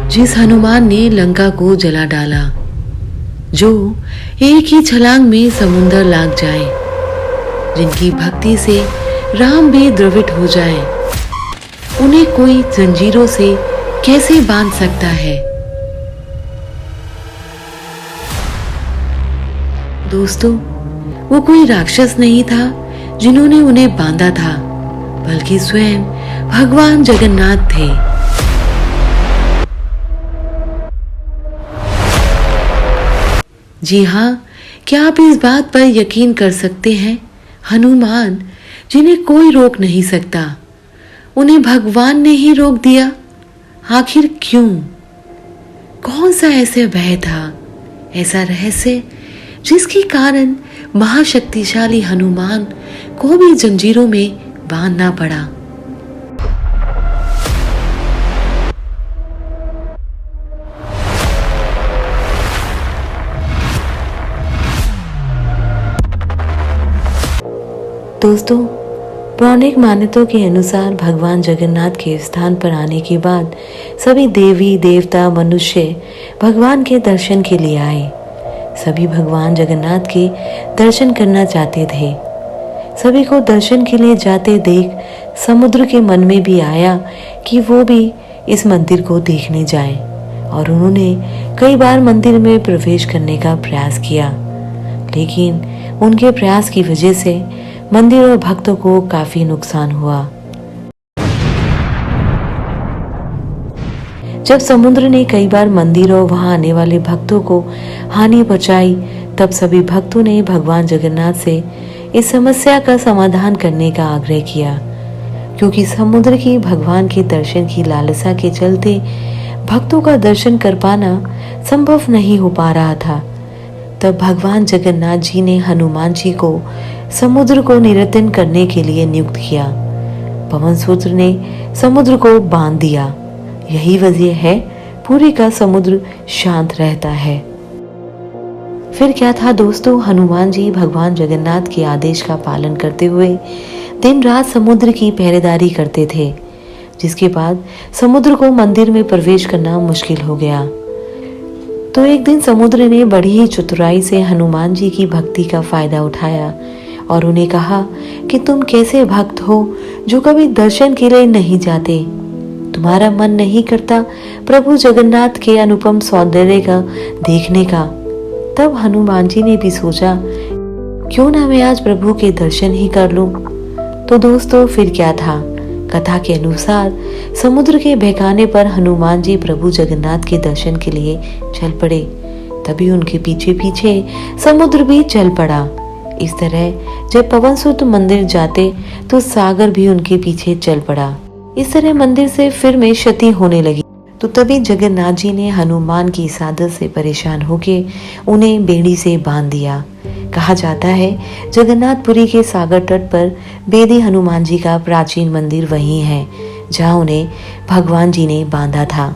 जिस हनुमान ने लंका को जला डाला, जो एक ही छलांग में समुंदर लांघ जाए, जिनकी भक्ति से राम भी द्रवित हो जाए, उन्हें कोई जंजीरों से कैसे बांध सकता है। दोस्तों, वो कोई राक्षस नहीं था जिन्होंने उन्हें बांधा था, बल्कि स्वयं भगवान जगन्नाथ थे। जी हाँ, क्या आप इस बात पर यकीन कर सकते हैं? हनुमान, जिन्हें कोई रोक नहीं सकता, उन्हें भगवान ने ही रोक दिया। आखिर क्यों? कौन सा ऐसे भय था, ऐसा रहस्य जिसके कारण महाशक्तिशाली हनुमान को भी जंजीरों में बांधना पड़ा? दोस्तों, पौराणिक मान्यताओं के अनुसार भगवान जगन्नाथ के स्थान पर आने के बाद सभी देवी देवता मनुष्य भगवान के दर्शन के लिए आए। सभी भगवान जगन्नाथ के दर्शन करना चाहते थे। सभी को दर्शन के लिए जाते देख समुद्र के मन में भी आया कि वो भी इस मंदिर को देखने जाए, और उन्होंने कई बार मंदिर में प्रवेश करने का प्रयास किया, लेकिन उनके प्रयास की वजह से मंदिर और भक्तों को काफी नुकसान हुआ। जब समुद्र ने कई बार मंदिर और वहां आने वाले भक्तों को हानि पहुंचाई, तब सभी भक्तों ने भगवान जगन्नाथ से इस समस्या का समाधान करने का आग्रह किया, क्योंकि समुद्र की भगवान के दर्शन की लालसा के चलते भक्तों का दर्शन कर पाना संभव नहीं हो पा रहा था। तब भगवान जगन्नाथ जी ने हनुमान जी को समुद्र को नियंत्रण करने के लिए नियुक्त किया। पवन सूत्र ने समुद्र को बांध दिया। यही वजह है पूरी का समुद्र शांत रहता है। फिर क्या था दोस्तों, हनुमान जी भगवान जगन्नाथ के आदेश का पालन करते हुए दिन रात समुद्र की पहरेदारी करते थे, जिसके बाद समुद्र को मंदिर में प्रवेश करना मुश्किल हो गया। तो एक दिन समुद्र ने बड़ी ही चतुराई से हनुमान जी की भक्ति का फायदा उठाया और उन्हें कहा कि तुम कैसे भक्त हो जो कभी दर्शन के लिए नहीं जाते? तुम्हारा मन नहीं करता प्रभु जगन्नाथ के अनुपम सौंदर्य का देखने का? तब हनुमान जी ने भी सोचा, क्यों ना मैं आज प्रभु के दर्शन ही कर लूं। तो दोस्तों, फिर क्या था? कथा के अनुसार समुद्र के बहकाने पर हनुमान जी प्रभु जगन्नाथ के दर्शन के लिए चल पड़े। तभी उनके पीछे पीछे समुद्र भी चल पड़ा। इस तरह जब पवनसुत मंदिर जाते तो सागर भी उनके पीछे चल पड़ा। इस तरह मंदिर से फिर में क्षति होने लगी। तो तभी जगन्नाथ जी ने हनुमान की इस आदत से परेशान होकर उन्हें बेड़ी से बांध दिया। कहा जाता है जगन्नाथपुरी के सागर तट पर बेदी हनुमान जी का प्राचीन मंदिर वही है जहां उन्हें भगवान जी ने बांधा था।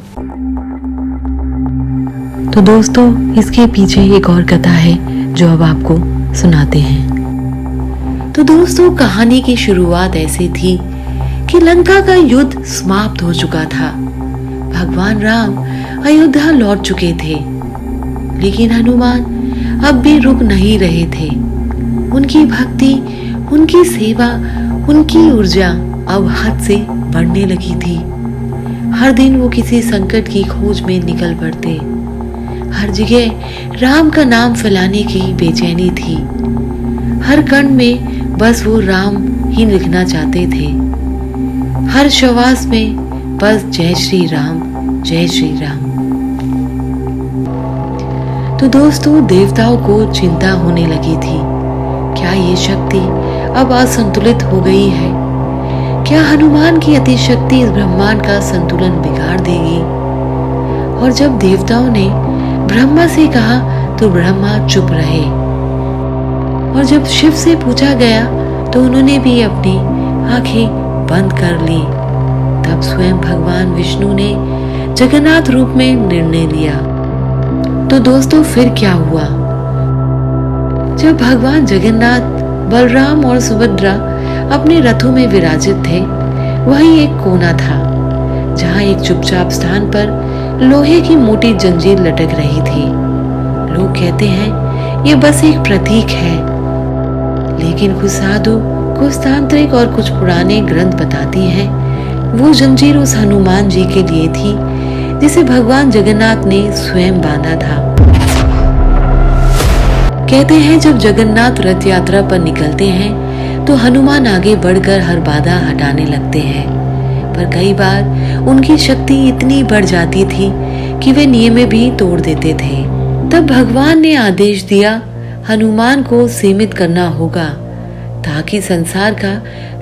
तो दोस्तों, इसके पीछे एक और कथा है जो अब आपको सुनाते हैं। तो दोस्तों, कहानी की शुरुआत ऐसे थी कि लंका का युद्ध समाप्त हो चुका था। भगवान राम अयोध्या लौट चुके थे, लेकिन हनुमान अब भी रुक नहीं रहे थे। उनकी भक्ति, उनकी सेवा, उनकी ऊर्जा अब हद से बढ़ने लगी थी। हर दिन वो किसी संकट की खोज में निकल पड़ते। हर जगह राम का नाम फैलाने की बेचैनी थी। हर कण में बस वो राम ही लिखना चाहते थे। हर श्वास में बस जय श्री राम, जय श्री राम। तो दोस्तों, देवताओं को चिंता होने लगी थी। क्या ये शक्ति अब असंतुलित हो गई है? क्या हनुमान की अति शक्ति इस ब्रह्मांड का संतुलन बिगाड़ देगी? और जब देवताओं ने ब्रह्मा से कहा तो ब्रह्मा चुप रहे, और जब शिव से पूछा गया तो उन्होंने भी अपनी आंखें बंद कर ली। तब स्वयं भगवान विष्णु ने जगन्नाथ रूप में निर्णय लिया। तो दोस्तों, फिर क्या हुआ? जब भगवान जगन्नाथ, बलराम और सुभद्रा अपने रथों में विराजित थे, वहीं एक कोना था जहां एक चुपचाप स्थान पर लोहे की मोटी जंजीर लटक रही थी। लोग कहते हैं ये बस एक प्रतीक है, लेकिन कुछ साधु, कुछ तांत्रिक और कुछ पुराने ग्रंथ बताती हैं वो जंजीर उस हनुमान जी के लिए थी जिसे भगवान जगन्नाथ ने स्वयं बांधा था। कहते हैं जब जगन्नाथ रथ यात्रा पर निकलते हैं तो हनुमान आगे बढ़कर हर बाधा हटाने लगते हैं, पर कई बार उनकी शक्ति इतनी बढ़ जाती थी कि वे नियम भी तोड़ देते थे। तब भगवान ने आदेश दिया हनुमान को सीमित करना होगा ताकि संसार का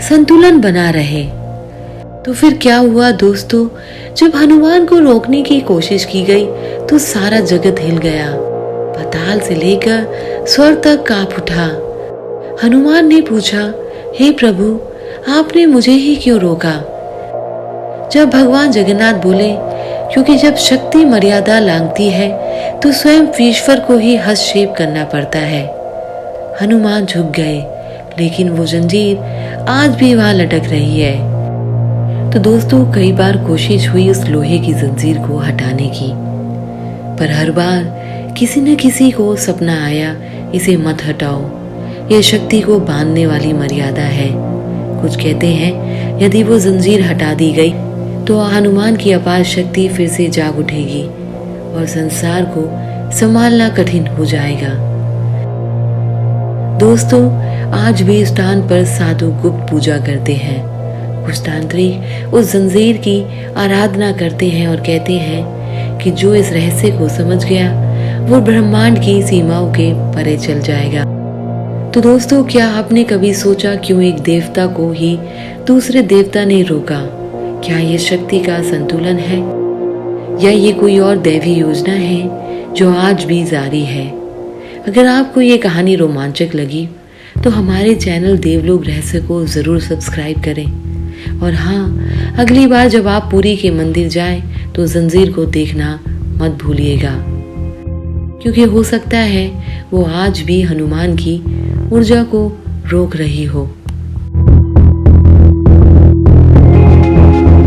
संतुलन बना रहे। तो फिर क्या हुआ दोस्तों, जब हनुमान को रोकने की कोशिश की गई तो सारा जगत हिल गया, पाताल से लेकर स्वर्ग तक कांप उठा। हनुमान ने पूछा, हे प्रभु, आपने मुझे ही क्यों रोका? जब भगवान जगन्नाथ बोले, क्योंकि जब शक्ति मर्यादा लांघती है तो स्वयं ईश्वर को ही हस्तक्षेप करना पड़ता है। हनुमान झुक गए, लेकिन वो जंजीर आज भी वहां लटक रही है। तो दोस्तों कई बार कोशिश हुई उस लोहे की जंजीर को हटाने की, पर हर बार किसी न किसी को सपना आया, इसे मत हटाओ, यह शक्ति को बांधने वाली मर्यादा है। कुछ कहते हैं यदि वो जंजीर हटा दी गई तो हनुमान की अपार शक्ति फिर से जाग उठेगी और संसार को संभालना कठिन हो जाएगा। दोस्तों आज भी इस स्थान पर साधु गुप्त पूजा करते हैं। कुछ तांत्रिक उस जंजीर की आराधना करते हैं और कहते हैं कि जो इस रहस्य को समझ गया वो ब्रह्मांड की सीमाओं के परे चल जाएगा। तो दोस्तों क्या आपने कभी सोचा क्यों एक देवता को ही दूसरे देवता ने रोका? क्या ये शक्ति का संतुलन है या ये कोई और दैवी योजना है जो आज भी जारी है? अगर आपको ये कहानी रोमांचक लगी तो हमारे चैनल देवलोक रहस्य को जरूर सब्सक्राइब करें। और हाँ, अगली बार जब आप पुरी के मंदिर जाएं तो जंजीर को देखना मत भूलिएगा, क्योंकि हो सकता है वो आज भी हनुमान की ऊर्जा को रोक रही हो।